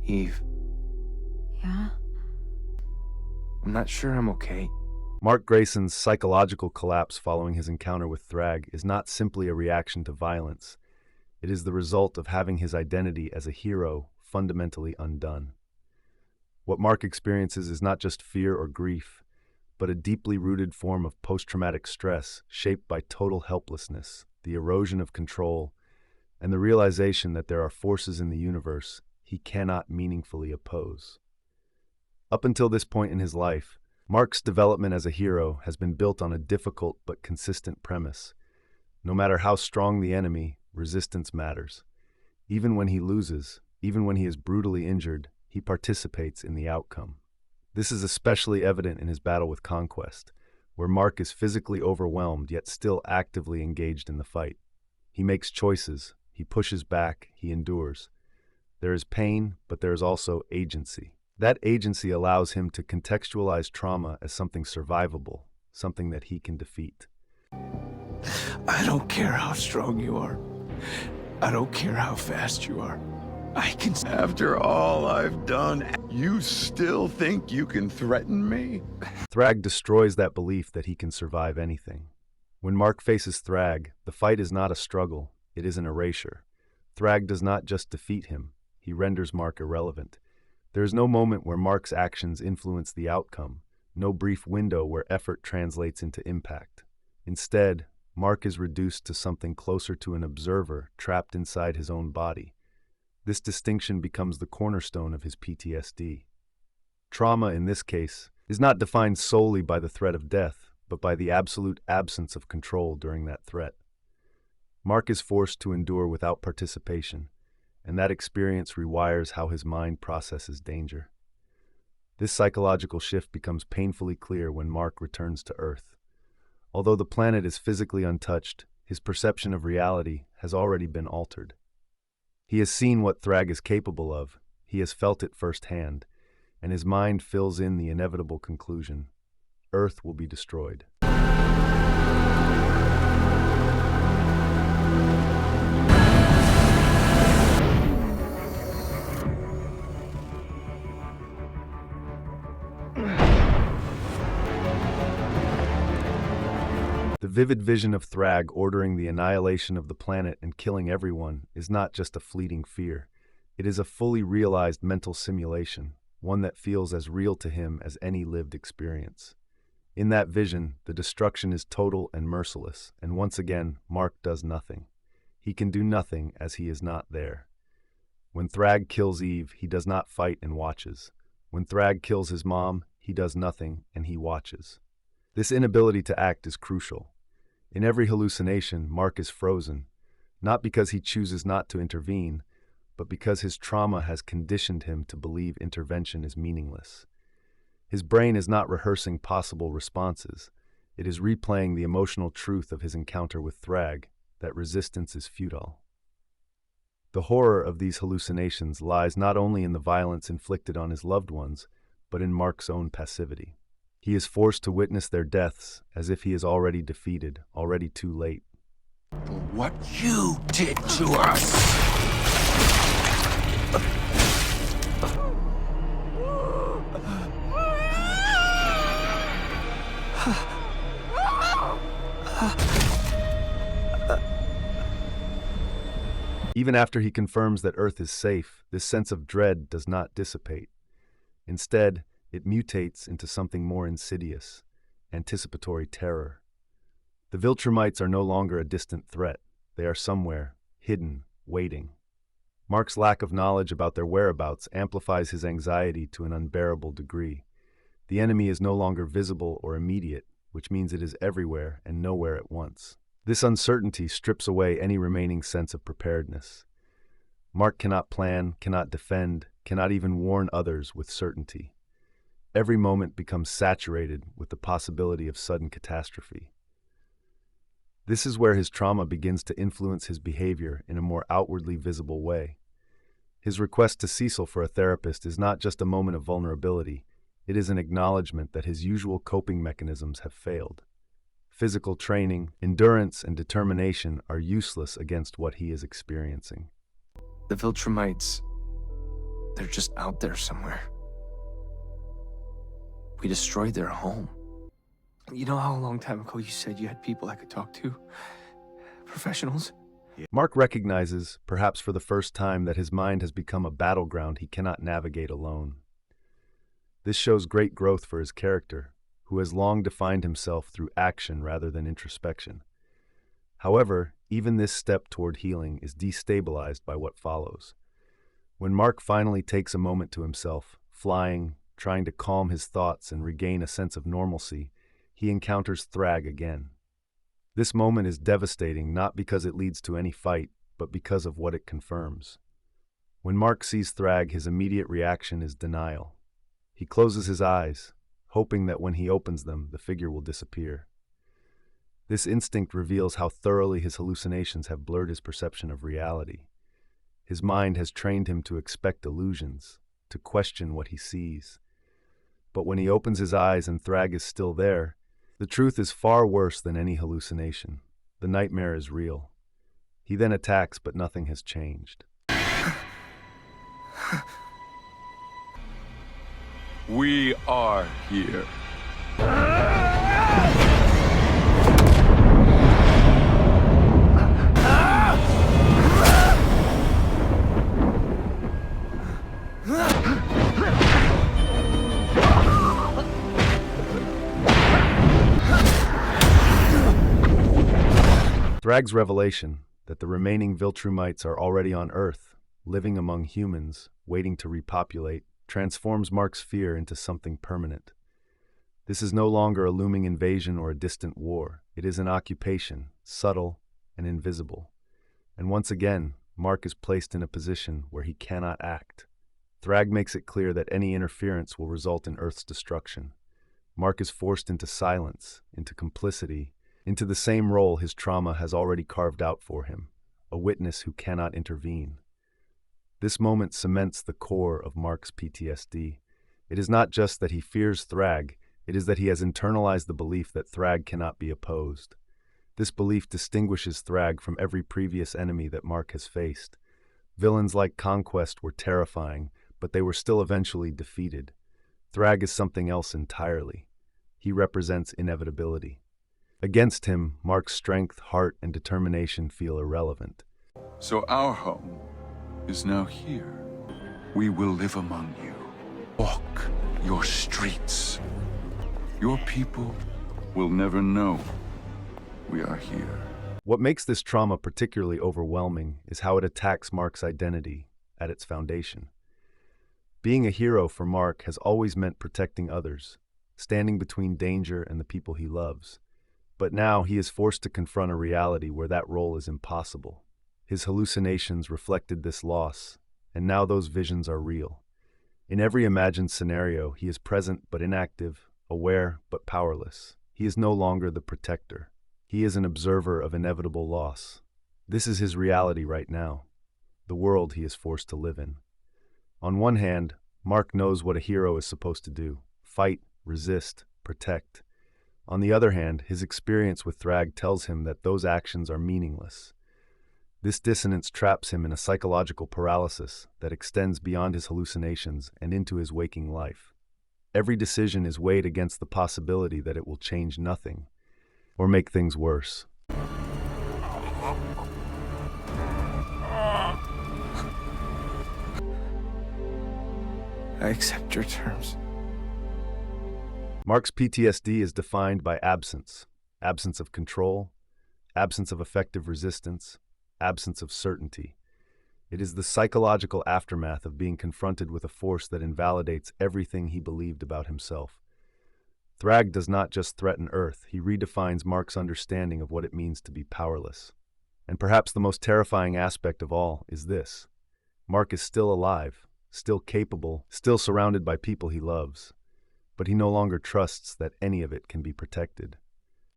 Eve, Yeah? I'm not sure I'm okay. Mark Grayson's psychological collapse following his encounter with Thrag is not simply a reaction to violence. It is the result of having his identity as a hero fundamentally undone. What Mark experiences is not just fear or grief, but a deeply rooted form of post-traumatic stress shaped by total helplessness, the erosion of control, and the realization that there are forces in the universe he cannot meaningfully oppose. Up until this point in his life, Mark's development as a hero has been built on a difficult but consistent premise. No matter how strong the enemy, resistance matters. Even when he loses, even when he is brutally injured, he participates in the outcome. This is especially evident in his battle with Conquest, where Mark is physically overwhelmed yet still actively engaged in the fight. He makes choices, he pushes back, he endures. There is pain, but there is also agency. That agency allows him to contextualize trauma as something survivable, something that he can defeat. I don't care how strong you are. I don't care how fast you are. I can... After all I've done, you still think you can threaten me? Thrag destroys that belief that he can survive anything. When Mark faces Thrag, the fight is not a struggle, it is an erasure. Thrag does not just defeat him, he renders Mark irrelevant. There is no moment where Mark's actions influence the outcome, no brief window where effort translates into impact. Instead, Mark is reduced to something closer to an observer trapped inside his own body. This distinction becomes the cornerstone of his PTSD. Trauma, in this case, is not defined solely by the threat of death, but by the absolute absence of control during that threat. Mark is forced to endure without participation, and that experience rewires how his mind processes danger. This psychological shift becomes painfully clear when Mark returns to Earth. Although the planet is physically untouched, his perception of reality has already been altered. He has seen what Thrag is capable of, he has felt it firsthand, and his mind fills in the inevitable conclusion: Earth will be destroyed. The vivid vision of Thrag ordering the annihilation of the planet and killing everyone is not just a fleeting fear. It is a fully realized mental simulation, one that feels as real to him as any lived experience. In that vision, the destruction is total and merciless, and once again, Mark does nothing. He can do nothing as he is not there. When Thrag kills Eve, he does not fight and watches. When Thrag kills his mom, he does nothing and he watches. This inability to act is crucial. In every hallucination, Mark is frozen, not because he chooses not to intervene, but because his trauma has conditioned him to believe intervention is meaningless. His brain is not rehearsing possible responses. It is replaying the emotional truth of his encounter with Thrag, that resistance is futile. The horror of these hallucinations lies not only in the violence inflicted on his loved ones, but in Mark's own passivity. He is forced to witness their deaths as if he is already defeated, already too late. What you did to us! Even after he confirms that Earth is safe, this sense of dread does not dissipate. Instead, it mutates into something more insidious, anticipatory terror. The Viltrumites are no longer a distant threat. They are somewhere, hidden, waiting. Mark's lack of knowledge about their whereabouts amplifies his anxiety to an unbearable degree. The enemy is no longer visible or immediate, which means it is everywhere and nowhere at once. This uncertainty strips away any remaining sense of preparedness. Mark cannot plan, cannot defend, cannot even warn others with certainty. Every moment becomes saturated with the possibility of sudden catastrophe. This is where his trauma begins to influence his behavior in a more outwardly visible way. His request to Cecil for a therapist is not just a moment of vulnerability, it is an acknowledgement that his usual coping mechanisms have failed. Physical training, endurance, and determination are useless against what he is experiencing. The Viltrumites, they're just out there somewhere. We destroyed their home. You know how a long time ago you said you had people I could talk to? Professionals? Mark recognizes, perhaps for the first time, that his mind has become a battleground he cannot navigate alone. This shows great growth for his character, who has long defined himself through action rather than introspection. However, even this step toward healing is destabilized by what follows. When Mark finally takes a moment to himself, flying, trying to calm his thoughts and regain a sense of normalcy, he encounters Thrag again. This moment is devastating not because it leads to any fight, but because of what it confirms. When Mark sees Thrag, his immediate reaction is denial. He closes his eyes, hoping that when he opens them, the figure will disappear. This instinct reveals how thoroughly his hallucinations have blurred his perception of reality. His mind has trained him to expect illusions, to question what he sees. But when he opens his eyes and Thrag is still there, the truth is far worse than any hallucination. The nightmare is real. He then attacks, but nothing has changed. We are here. Thrag's revelation that the remaining Viltrumites are already on Earth, living among humans, waiting to repopulate, transforms Mark's fear into something permanent. This is no longer a looming invasion or a distant war. It is an occupation, subtle and invisible. And once again, Mark is placed in a position where he cannot act. Thrag makes it clear that any interference will result in Earth's destruction. Mark is forced into silence, into complicity, into the same role his trauma has already carved out for him, a witness who cannot intervene. This moment cements the core of Mark's PTSD. It is not just that he fears Thrag, it is that he has internalized the belief that Thrag cannot be opposed. This belief distinguishes Thrag from every previous enemy that Mark has faced. Villains like Conquest were terrifying, but they were still eventually defeated. Thrag is something else entirely. He represents inevitability. Against him, Mark's strength, heart, and determination feel irrelevant. So our home is now here. We will live among you. Walk your streets. Your people will never know we are here. What makes this trauma particularly overwhelming is how it attacks Mark's identity at its foundation. Being a hero for Mark has always meant protecting others, standing between danger and the people he loves. But now he is forced to confront a reality where that role is impossible. His hallucinations reflected this loss, and now those visions are real. In every imagined scenario, he is present but inactive, aware but powerless. He is no longer the protector. He is an observer of inevitable loss. This is his reality right now, the world he is forced to live in. On one hand, Mark knows what a hero is supposed to do: fight, resist, protect. On the other hand, his experience with Thrag tells him that those actions are meaningless. This dissonance traps him in a psychological paralysis that extends beyond his hallucinations and into his waking life. Every decision is weighed against the possibility that it will change nothing or make things worse. I accept your terms. Mark's PTSD is defined by absence of control, absence of effective resistance, absence of certainty. It is the psychological aftermath of being confronted with a force that invalidates everything he believed about himself. Thrag does not just threaten Earth, he redefines Mark's understanding of what it means to be powerless. And perhaps the most terrifying aspect of all is this: Mark is still alive, still capable, still surrounded by people he loves. But he no longer trusts that any of it can be protected.